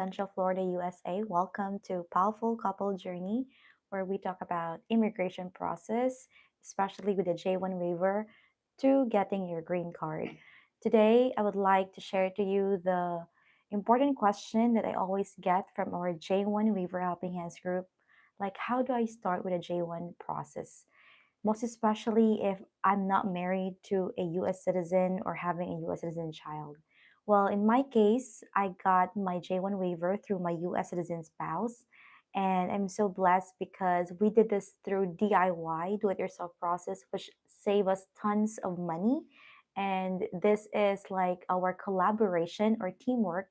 Central Florida, USA. Welcome to Powerful Couple Journey, where we talk about immigration process, especially with the J1 waiver, to getting your green card. Today, I would like to share to you the important question that I always get from our J1 waiver helping hands group, like how do I start with a J1 process? Most especially if I'm not married to a US citizen or having a US citizen child. Well, in my case, I got my J1 waiver through my US citizen spouse. And I'm so blessed because we did this through DIY, do it yourself process, which save us tons of money. And this is like our collaboration or teamwork,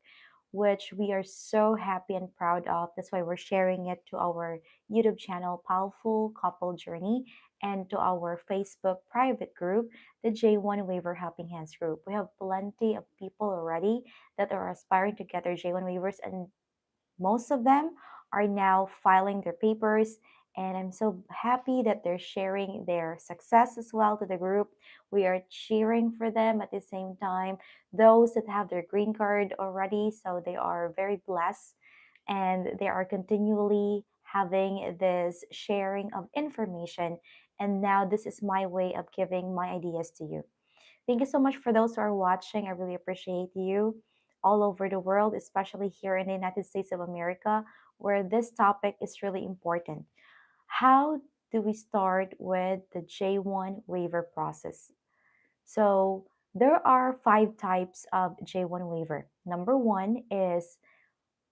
which we are so happy and proud of. That's why we're sharing it to our YouTube channel, Powerful Couple Journey, and to our Facebook private group, the J1 Waiver Helping Hands group. We have plenty of people already that are aspiring to get their J1 waivers, and most of them are now filing their papers. And I'm so happy that they're sharing their success as well to the group. We are cheering for them at the same time. Those that have their green card already, so they are very blessed and they are continually having this sharing of information. And now this is my way of giving my ideas to you. Thank you so much for those who are watching. I really appreciate you all over the world, especially here in the United States of America, where this topic is really important. How do we start with the J1 waiver process? So, there are five types of J1 waiver. Number one is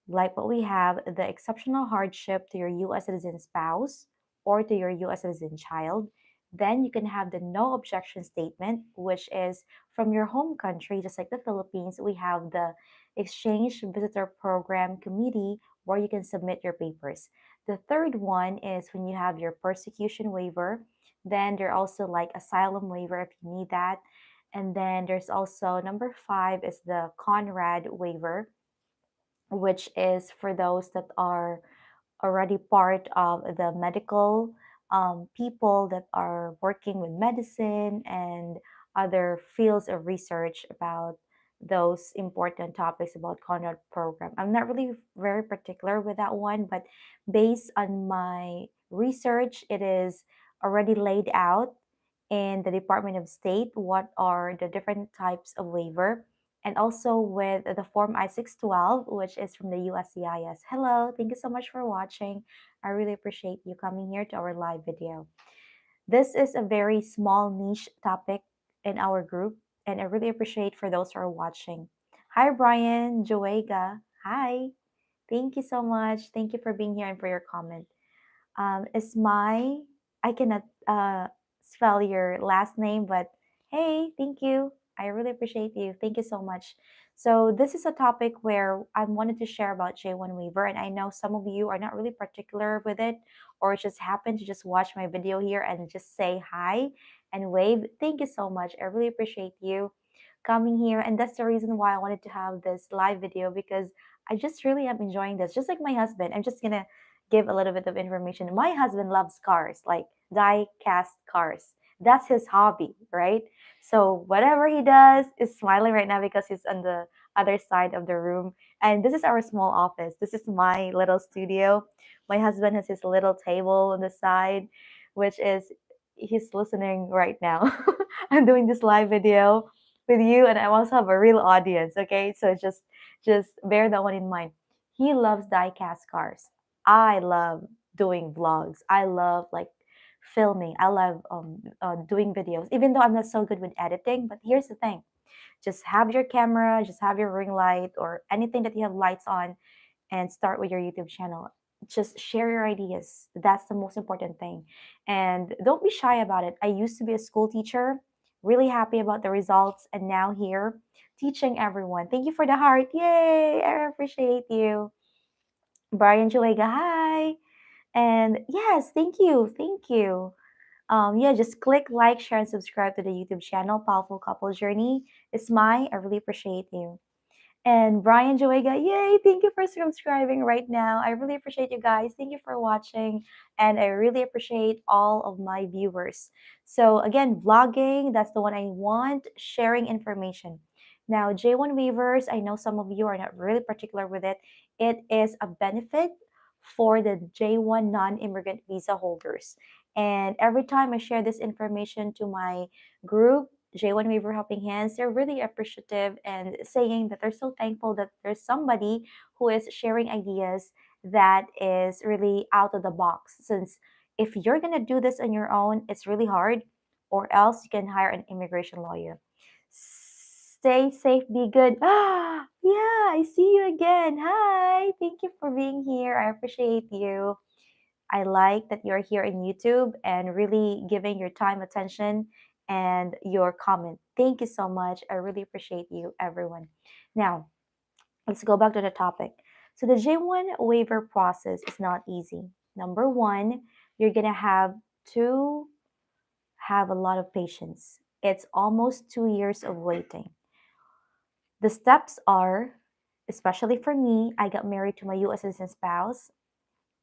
like what we have, the exceptional hardship to your US citizen spouse or to your US citizen child. Then you can have the no objection statement, which is from your home country, just like the Philippines. We have the Exchange Visitor Program Committee where you can submit your papers. The third one is when you have your persecution waiver. Then there also like asylum waiver if you need that. And then there's also number five is the Conrad waiver, which is for those that are already part of the medical people that are working with medicine and other fields of research about those important topics about Conrad program. I'm not really very particular with that one, but based on my research, it is already laid out in the Department of State what are the different types of waiver, and also with the Form I-612, which is from the USCIS. Hello, thank you so much for watching. I really appreciate you coming here to our live video. This is a very small niche topic in our group, and I really appreciate for those who are watching. Hi, Brian, Joega. Hi. Thank you so much. Thank you for being here and for your comment. Is my I cannot spell your last name, but hey, thank you. I really appreciate you. Thank you so much. So this is a topic where I wanted to share about J1 waiver, and I know some of you are not really particular with it, or just happen to just watch my video here and just say hi and wave. Thank you so much. I really appreciate you coming here, and that's the reason why I wanted to have this live video because I just really am enjoying this. Just like my husband, I'm just gonna give a little bit of information. My husband loves cars, like die cast cars. That's his hobby, right? So whatever he does is smiling right now because he's on the other side of the room. And this is our small office. This is my little studio. My husband has his little table on the side, which is he's listening right now. I'm doing this live video with you, and I also have a real audience. Okay, so just bear that one in mind. He loves die cast cars. I love doing vlogs. I love like filming. I love doing videos, even though I'm not so good with editing. But here's the thing: just have your camera, just have your ring light or anything that you have lights on, and start with your YouTube channel. Just share your ideas. That's the most important thing. And don't be shy about it. I used to be a school teacher, really happy about the results, and now here teaching everyone. Thank you for the heart. Yay! I appreciate you. Brian Juega, hi. And yes, thank you. Thank you. Yeah, just click like, share, and subscribe to the YouTube channel, Powerful Couple Journey. It's my, I really appreciate you. And Brian Joega, yay, thank you for subscribing right now. I really appreciate you guys. Thank you for watching. And I really appreciate all of my viewers. So again, vlogging, that's the one I want, sharing information. Now, J1 waivers, I know some of you are not really particular with it. it is a benefit for the J1 non-immigrant visa holders. And every time I share this information to my group, J1 Waiver Helping Hands, they're really appreciative and saying that they're so thankful that there's somebody who is sharing ideas that is really out of the box. Since if you're going to do this on your own, it's really hard, or else you can hire an immigration lawyer. Stay safe, be good. Ah, yeah, I see you again. Hi, thank you for being here. I appreciate you. I like that you're here in YouTube and really giving your time, attention, and your comment. Thank you so much. I really appreciate you, everyone. Now, let's go back to the topic. So, the J1 waiver process is not easy. Number one, you're going to to have a lot of patience. It's almost 2 years of waiting. The steps are, especially for me, I got married to my US citizen spouse.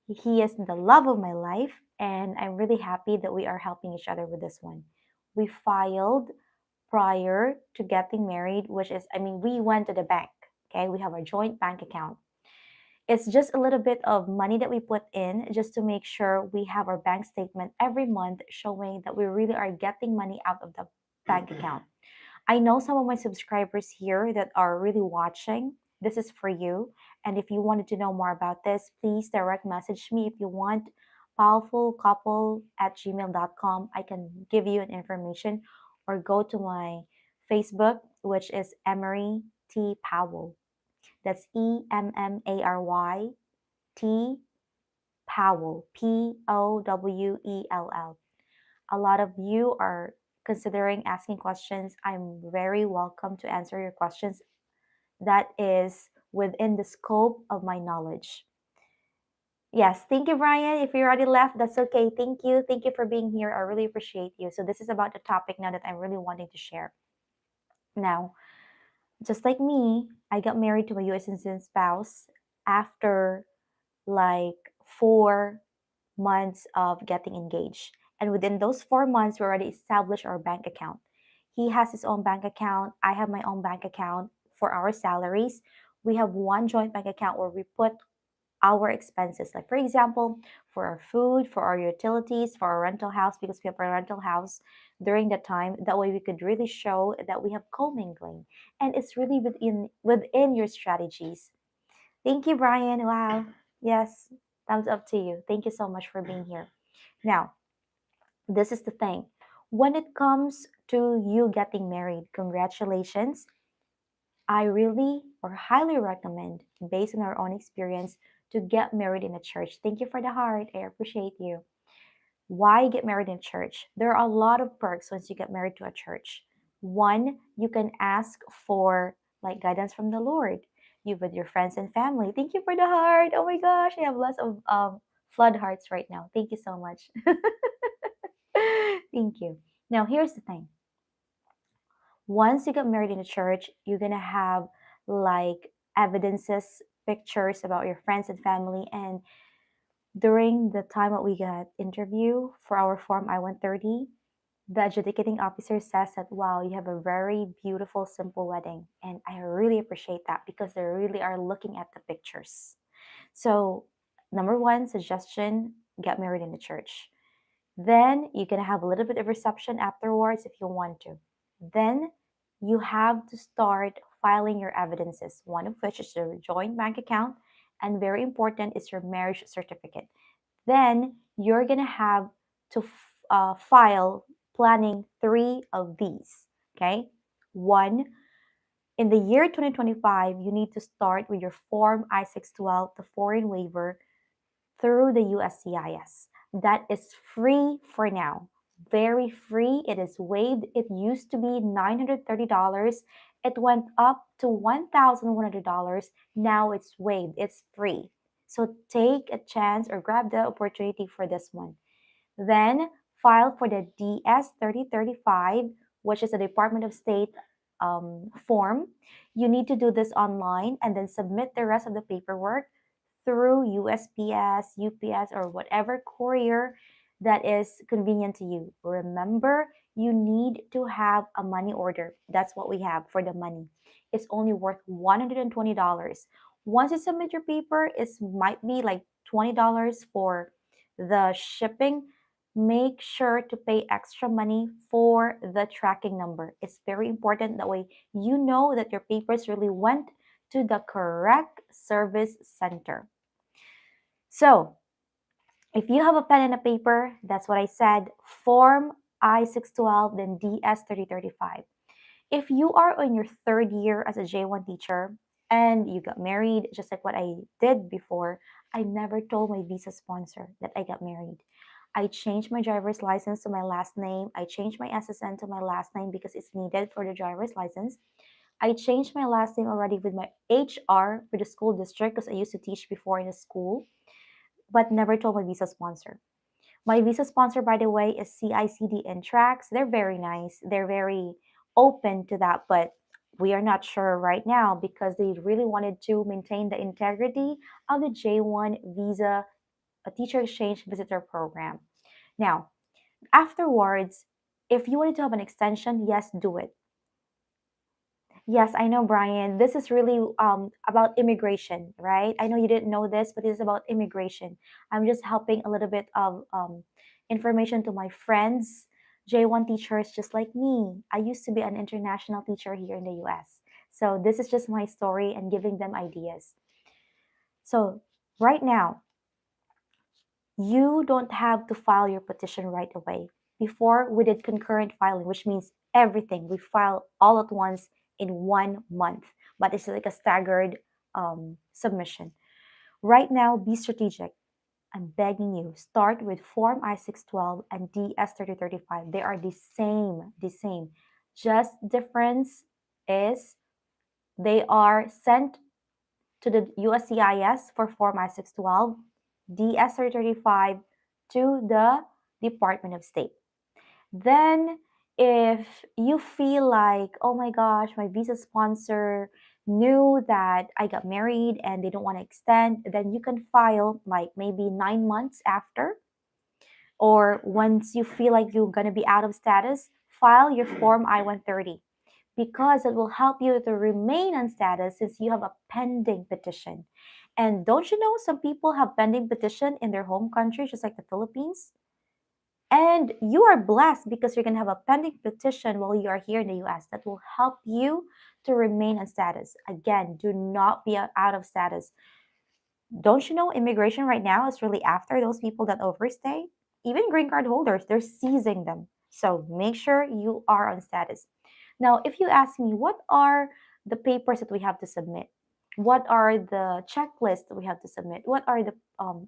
He is the love of my life, and I'm really happy that we are helping each other with this one. We filed prior to getting married, which is, I mean, we went to the bank. Okay, we have our joint bank account. It's just a little bit of money that we put in just to make sure we have our bank statement every month showing that we really are getting money out of the bank account. I know some of my subscribers here that are really watching. This is for you. And if you wanted to know more about this, please direct message me if you want. Powerfulcouple@gmail.com. I can give you an information, or go to my Facebook, which is Emmary T. Powell. That's Emmary T. Powell. Powell. A lot of you are considering asking questions. I'm very welcome to answer your questions. That is within the scope of my knowledge. Yes, thank you, Brian. If you already left, that's okay. Thank you. Thank you for being here. I really appreciate you. So, this is about the topic now that I'm really wanting to share. Now, just like me, I got married to a US citizen spouse after like 4 months of getting engaged. And within those 4 months, we already established our bank account. He has his own bank account. I have my own bank account for our salaries. We have one joint bank account where we put our expenses. Like, for example, for our food, for our utilities, for our rental house, because we have a rental house during that time. That way we could really show that we have commingling. And it's really within your strategies. Thank you, Brian. Wow. Yes. Thumbs up to you. Thank you so much for being here. Now, this is the thing. When it comes to you getting married, congratulations. I really or highly recommend, based on our own experience, to get married in a church. Thank you for the heart. I appreciate you. Why get married in church? There are a lot of perks once you get married to a church. One, you can ask for like guidance from the Lord. You with your friends and family. Thank you for the heart. Oh my gosh, I have lots of flood hearts right now. Thank you so much. Thank you. Now here's the thing. Once you get married in the church, you're gonna have like evidences, pictures about your friends and family. And during the time that we got interview for our form I-130, the adjudicating officer says that, wow, you have a very beautiful, simple wedding. And I really appreciate that because they really are looking at the pictures. So, number one suggestion, get married in the church. Then you can have a little bit of reception afterwards if you want to. Then you have to start filing your evidences, one of which is your joint bank account, and very important is your marriage certificate. Then you're gonna have to file planning three of these. Okay, one, in the year 2025, you need to start with your Form I-612, the foreign waiver, through the USCIS. That is free for now. Very free. It is waived. It used to be $930. It went up to $1,100. Now it's waived. It's free. So take a chance or grab the opportunity for this one. Then file for the DS 3035, which is a Department of State form. You need to do this online and then submit the rest of the paperwork through USPS, UPS, or whatever courier that is convenient to you. Remember, you need to have a money order. That's what we have for the money. It's only worth $120. Once you submit your paper, it might be like $20 for the shipping. Make sure to pay extra money for the tracking number. It's very important. That way you know that your papers really went to the correct service center. So if you have a pen and a paper, that's what I said, Form I-612, then DS-3035. If you are on your third year as a J1 teacher and you got married, just like what I did before, I never told my visa sponsor that I got married. I changed my driver's license to my last name. I changed my SSN to my last name because it's needed for the driver's license. I changed my last name already with my HR for the school district because I used to teach before in a school, but never told my visa sponsor. My visa sponsor, by the way, is CICD Intrax. They're very nice. They're very open to that, but we are not sure right now because they really wanted to maintain the integrity of the J1 visa, a teacher exchange visitor program. Now, afterwards, if you wanted to have an extension, yes, do it. Yes, I know, Brian. This is really about immigration, right? I know you didn't know this, but it's about immigration. I'm just helping a little bit of information to my friends, J1 teachers just like me. I used to be an international teacher here in the US. So this is just my story and giving them ideas. So right now, you don't have to file your petition right away. Before, we did concurrent filing, which means everything we file all at once in 1 month, but it's like a staggered submission. Right now, be strategic. I'm begging you, start with Form I-612 and DS-3035. They are the same. Just difference is they are sent to the USCIS for Form I-612, DS-3035 to the Department of State. Then, if you feel like, oh my gosh, my visa sponsor knew that I got married and they don't want to extend, then you can file like maybe 9 months after, or once you feel like you're going to be out of status, file your Form I-130 because it will help you to remain on status since you have a pending petition. And don't you know some people have pending petition in their home country, just like the Philippines? And you are blessed because you're going to have a pending petition while you are here in the US that will help you to remain on status. Again, do not be out of status. Don't you know immigration right now is really after those people that overstay? Even green card holders, they're seizing them. So make sure you are on status. Now, if you ask me, what are the papers that we have to submit? What are the checklists that we have to submit? What are the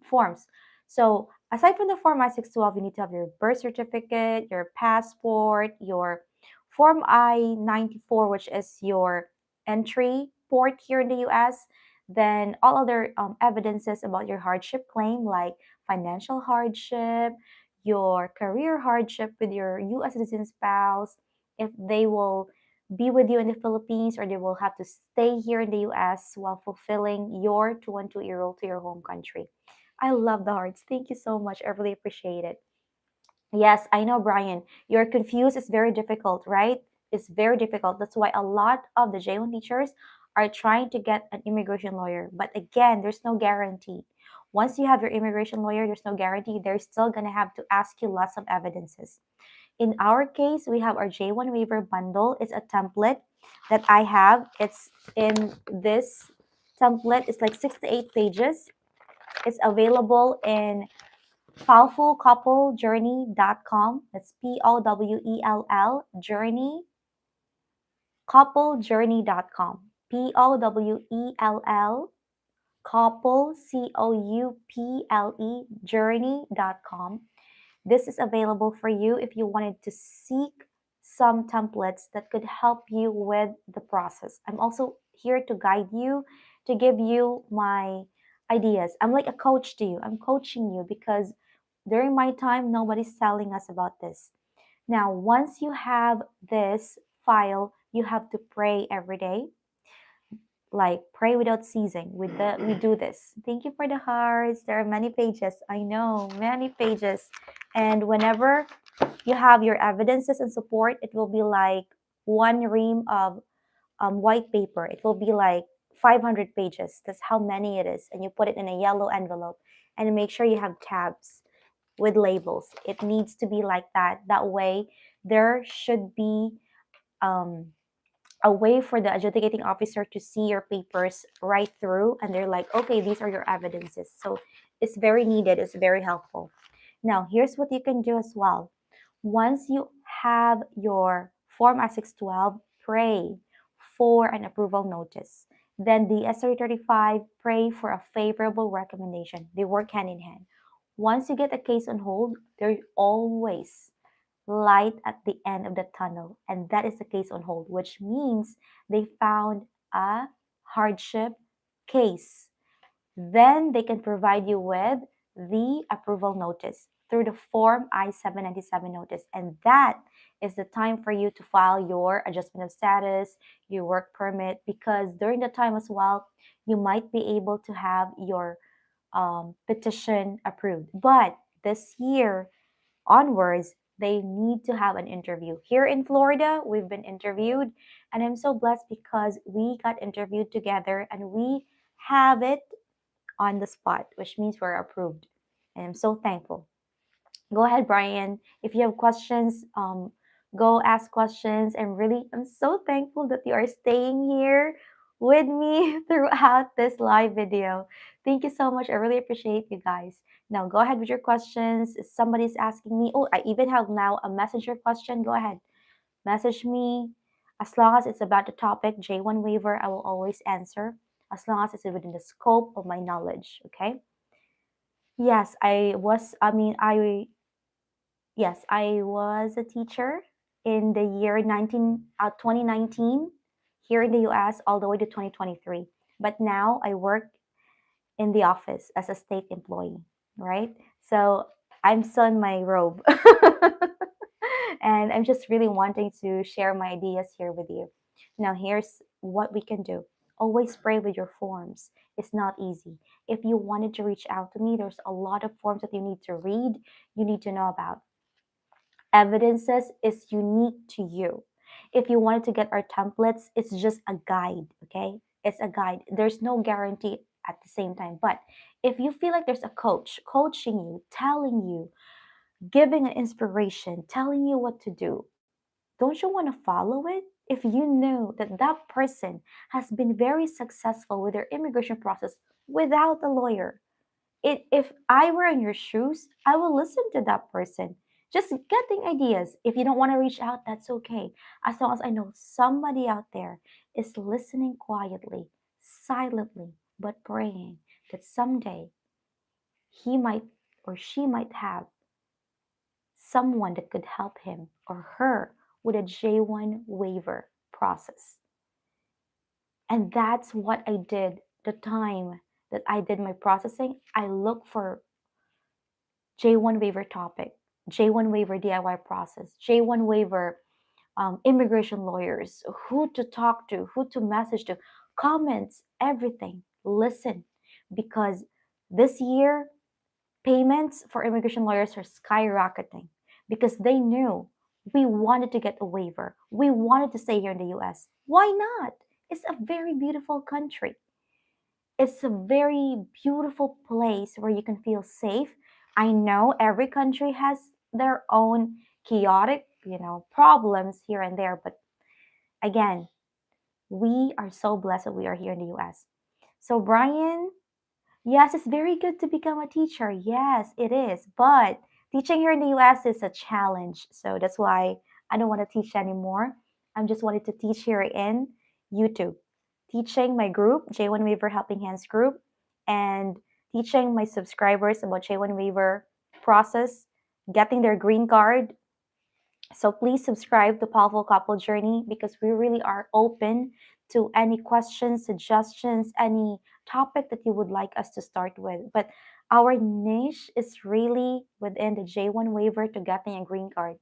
forms? So aside from the Form I-612, you need to have your birth certificate, your passport, your Form I-94, which is your entry port here in the US, then all other evidences about your hardship claim, like financial hardship, your career hardship with your US citizen spouse, if they will be with you in the Philippines or they will have to stay here in the US while fulfilling your 212-year old to your home country. I love the hearts. Thank you so much. I really appreciate it. Yes, I know, Brian. You're confused. It's very difficult, right? It's very difficult. That's why a lot of the J1 teachers are trying to get an immigration lawyer. But again, there's no guarantee. Once you have your immigration lawyer, there's no guarantee. They're still going to have to ask you lots of evidences. In our case, we have our J1 waiver bundle. It's a template that I have. It's in this template. It's like 6 to 8 pages. It's available in POWELLFULCOUPLEJOURNEY.com. That's POWELL journey, couplejourney.com. POWELL couple, COUPLE journey.com. This is available for you if you wanted to seek some templates that could help you with the process. I'm also here to guide you, to give you my ideas. I'm like a coach to you. I'm coaching you because during my time, nobody's telling us about this. Now, once you have this file, you have to pray every day, like pray without ceasing. We do this. Thank you for the hearts. There are many pages. I know, many pages. And whenever you have your evidences and support, it will be like one ream of white paper. It will be like 500 pages. That's how many it is. And you put it in a yellow envelope and make sure you have tabs with labels. It needs to be like that. That way, there should be um, a way for the adjudicating officer to see your papers right through, and they're like, okay, these are your evidences. So it's very needed, it's very helpful. Now, here's what you can do as well. Once you have your Form I-612, pray for an approval notice. Then the S-335, pray for a favorable recommendation. They work hand in hand. Once you get a case on hold, there's always light at the end of the tunnel, and that is the case on hold, which means they found a hardship case. Then they can provide you with the approval notice through the Form I-797 notice, and that is the time for you to file your adjustment of status, your work permit, because during the time as well, you might be able to have your petition approved. But this year, onwards, they need to have an interview. Here in Florida, we've been interviewed, and I'm so blessed because we got interviewed together and we have it on the spot, which means we're approved. And I'm so thankful. Go ahead, Brian. If you have questions, go ask questions. And really, I'm so thankful that you are staying here with me throughout this live video. Thank you so much. I really appreciate you guys. Now, go ahead with your questions. If somebody's asking me, oh, I even have now a messenger question. Go ahead, message me. As long as it's about the topic, J1 waiver, I will always answer. As long as it's within the scope of my knowledge, okay? Yes, Yes, I was a teacher in the year 2019 here in the US all the way to 2023. But now I work in the office as a state employee, right? So I'm still in my robe. And I'm just really wanting to share my ideas here with you. Now, here's what we can do. Always pray with your forms. It's not easy. If you wanted to reach out to me, there's a lot of forms that you need to read, you need to know about. Evidences is unique to you. If you wanted to get our templates, it's just a guide, okay? It's a guide. There's no guarantee at the same time. But if you feel like there's a coach coaching you, telling you, giving an inspiration, telling you what to do, don't you want to follow it? If you know that that person has been very successful with their immigration process without a lawyer, if I were in your shoes, I will listen to that person. Just getting ideas. If you don't want to reach out, that's okay. As long as I know somebody out there is listening quietly, silently, but praying that someday he might or she might have someone that could help him or her with a J1 waiver process. And that's what I did the time that I did my processing. I look for J1 waiver topic, J1 waiver DIY process, J1 waiver immigration lawyers, who to talk to, who to message to, comments, everything. Listen, because this year, payments for immigration lawyers are skyrocketing because they knew we wanted to get a waiver. We wanted to stay here in the US. Why not? It's a very beautiful country. It's a very beautiful place where you can feel safe. I know every country has their own chaotic, problems here and there, but again, we are so blessed that we are here in the US. So, Brian, yes, it's very good to become a teacher. Yes, it is. But teaching here in the US is a challenge. So that's why I don't want to teach anymore. I'm just wanted to teach here in YouTube. Teaching my group, J1 Waiver Helping Hands group, and teaching my subscribers about J1 Waiver process, getting their green card. So please subscribe to Powerful Couple Journey because we really are open to any questions, suggestions, any topic that you would like us to start with. But our niche is really within the J1 waiver to getting a green card.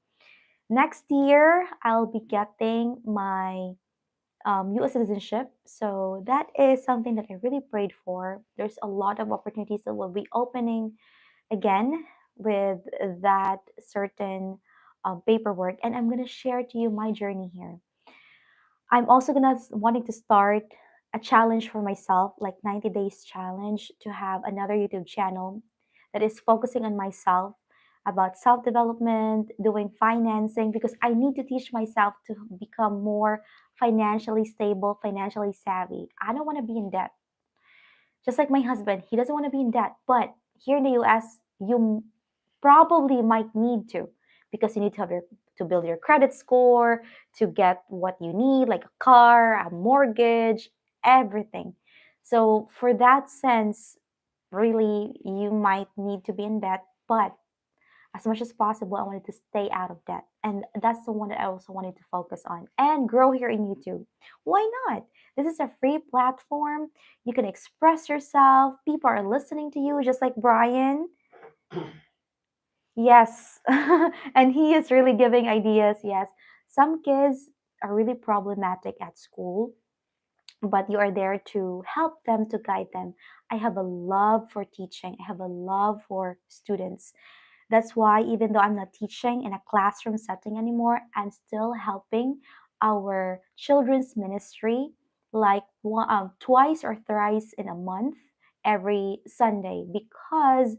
Next year, I'll be getting my US citizenship. So that is something that I really prayed for. There's a lot of opportunities that will be opening again with that certain paperwork, and I'm going to share to you my journey here. I'm also gonna wanting to start a challenge for myself, like 90 days challenge, to have another YouTube channel that is focusing on myself, about self-development, doing financing, because I need to teach myself to become more financially stable, financially savvy. I don't want to be in debt. Just like my husband, he doesn't want to be in debt. But here in the US, you probably might need to, because you need to have to build your credit score, to get what you need, like a car, a mortgage, everything. So for that sense, really, you might need to be in debt, but as much as possible, I wanted to stay out of debt. And that's the one that I also wanted to focus on and grow here in YouTube. Why not? This is a free platform. You can express yourself. People are listening to you, just like Brian. Yes. And he is really giving ideas. Yes. Some kids are really problematic at school, but you are there to help them, to guide them. I have a love for teaching, I have a love for students. That's why, even though I'm not teaching in a classroom setting anymore, I'm still helping our children's ministry, like twice or thrice in a month, every Sunday, because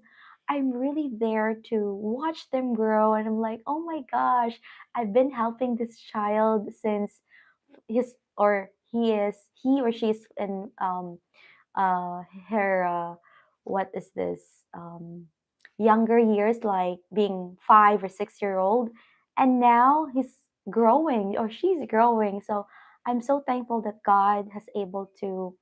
I'm really there to watch them grow. And I'm like, oh my gosh, I've been helping this child since his or he or she is in her what is this younger years, like being 5 or 6 year old, and now he's growing or she's growing. So I'm so thankful that God has able to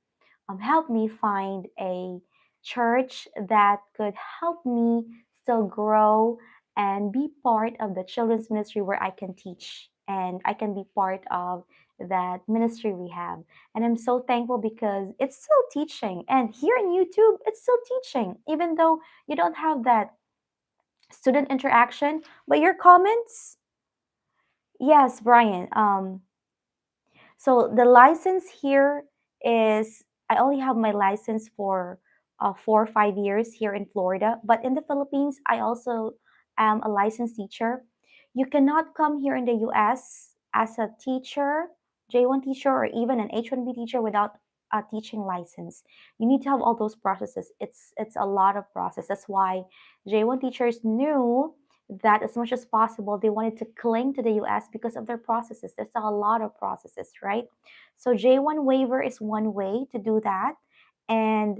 help me find a church that could help me still grow and be part of the children's ministry, where I can teach and I can be part of that ministry we have. And I'm so thankful because it's still teaching. And here in YouTube, it's still teaching, even though you don't have that student interaction. But your comments, yes, Brian. So the license here is, I only have my license for 4 or 5 years here in Florida, but in the Philippines, I also am a licensed teacher. You cannot come here in the US as a teacher, J1 teacher, or even an H1B teacher without a teaching license. You need to have all those processes. It's a lot of process. That's why J1 teachers knew that as much as possible they wanted to cling to the US because of their processes. There's a lot of processes, right? So J1 waiver is one way to do that. And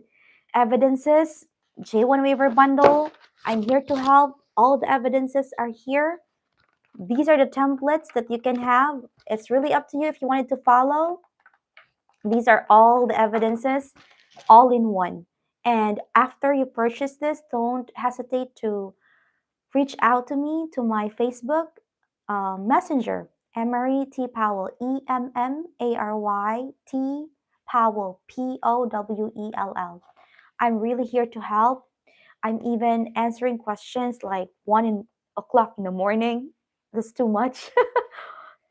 evidences, J1 waiver bundle, I'm here to help. All the evidences are here. These are the templates that you can have. It's really up to you if you wanted to follow. These are all the evidences all in one. And after you purchase this, don't hesitate to reach out to me to my Facebook Messenger, Emmary T. Powell, EMMARY Powell, POWELL. I'm really here to help. I'm even answering questions like 1 o'clock in the morning. That's too much.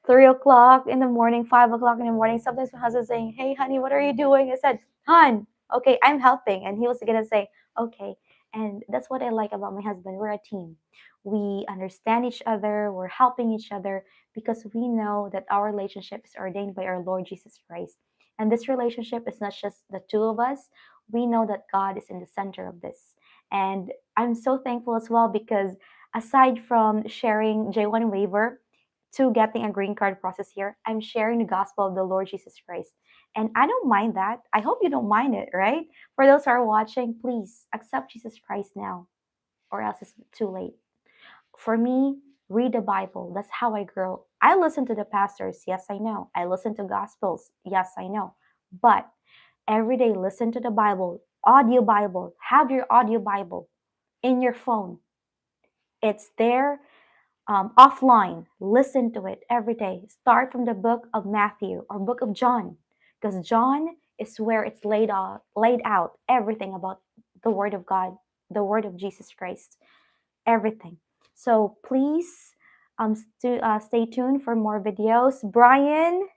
3 o'clock in the morning, 5 o'clock in the morning. Sometimes my husband's saying, "Hey, honey, what are you doing?" I said, "Hon, okay, I'm helping." And he was gonna say, "Okay." And that's what I like about my husband. We're a team. We understand each other, we're helping each other because we know that our relationship is ordained by our Lord Jesus Christ. And this relationship is not just the two of us. We know that God is in the center of this. And I'm so thankful as well because aside from sharing J1 waiver, to getting a green card process here, I'm sharing the gospel of the Lord Jesus Christ. And I don't mind that. I hope you don't mind it, right? For those who are watching, please accept Jesus Christ now, or else it's too late. For me, read the Bible. That's how I grow. I listen to the pastors. Yes, I know. I listen to gospels. Yes, I know. But every day, listen to the Bible, audio Bible. Have your audio Bible in your phone. It's there offline. Listen to it every day. Start from the book of Matthew or book of John, because John is where it's laid out everything about the Word of God, the Word of Jesus Christ, everything. So please stay tuned for more videos. Brian,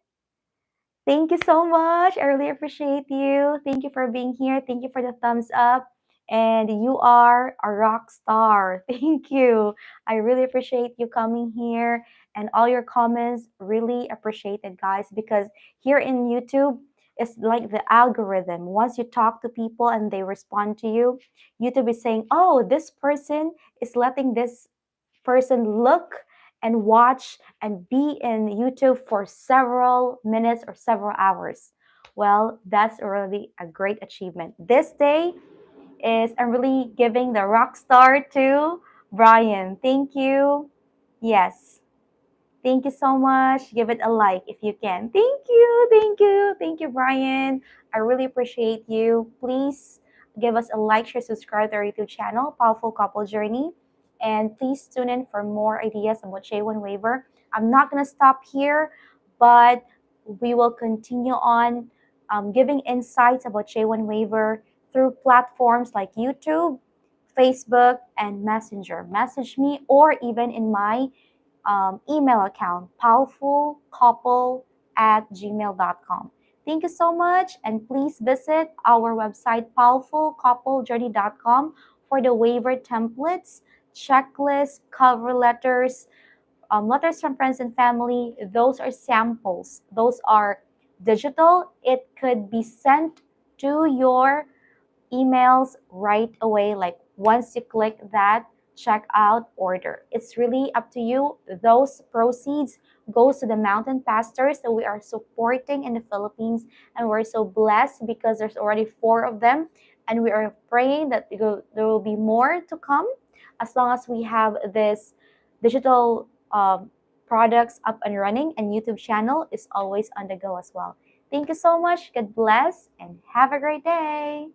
thank you so much. I really appreciate you. Thank you for being here. Thank you for the thumbs up. And you are a rock star. Thank you. I really appreciate you coming here and all your comments. Really appreciate it, guys, because here in YouTube, It's like the algorithm. Once you talk to people and they respond to you, YouTube is saying, oh, this person is letting this person look and watch and be in YouTube for several minutes or several hours. Well, that's really a great achievement. This day is I'm really giving the rock star to Brian. Thank you. Yes. Thank you so much. Give it a like if you can. Thank you. Thank you. Thank you, Brian. I really appreciate you. Please give us a like, share, subscribe to our YouTube channel, Powerful Couple Journey. And please tune in for more ideas about J1 waiver. I'm not going to stop here, but we will continue on giving insights about J1 waiver through platforms like YouTube, Facebook, and Messenger. Message me or even in my email account, powerfulcouple@gmail.com. Thank you so much, and please visit our website, powerfulcouplejourney.com, for the waiver templates, checklists, cover letters, letters from friends and family. Those are samples. Those are digital. It could be sent to your emails right away, like once you click that checkout order. It's really up to you. Those proceeds goes to the mountain pastors that we are supporting in the Philippines, and we're so blessed because there's already 4 of them, and we are praying that there will be more to come as long as we have this digital products up and running, and YouTube channel is always on the go as well. Thank you so much. God bless and have a great day.